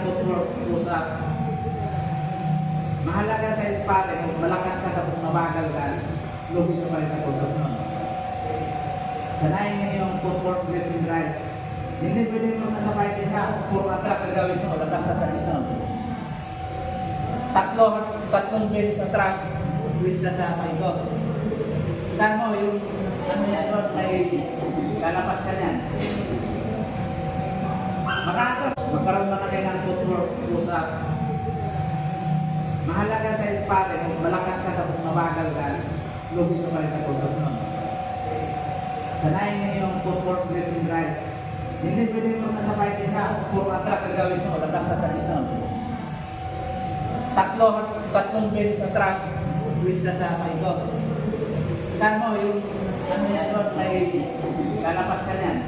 footwork, push-up. Mahalaga sa sparring, kung malakas ka tapos mabagal ka, lugin ka pa rin sa putok. Sanayin niyo yung footwork, left and right. Hindi pwede mo nasa fighting ka, puro atras na gawin mo, labas ka sa dito. Tatlong beses atras, twist ka sa paikot. Saan mo yung ano yan, may lalabas ka yan. Makatras, magkaroon na kayo ng footwork, push-up. Mahalaga sa sparring, kung malakas ka tapos mabagal ka, lugin ka pa rin sa putok. Sanayin niyo yung footwork, left and right. Hindi pwede mo nasa fighting ka, puro atras na gawin mo, labas ka sa dito. Tatlong beses atras, twist ka sa paikot. Saan mo yung ano yan, may lalabas ka yan.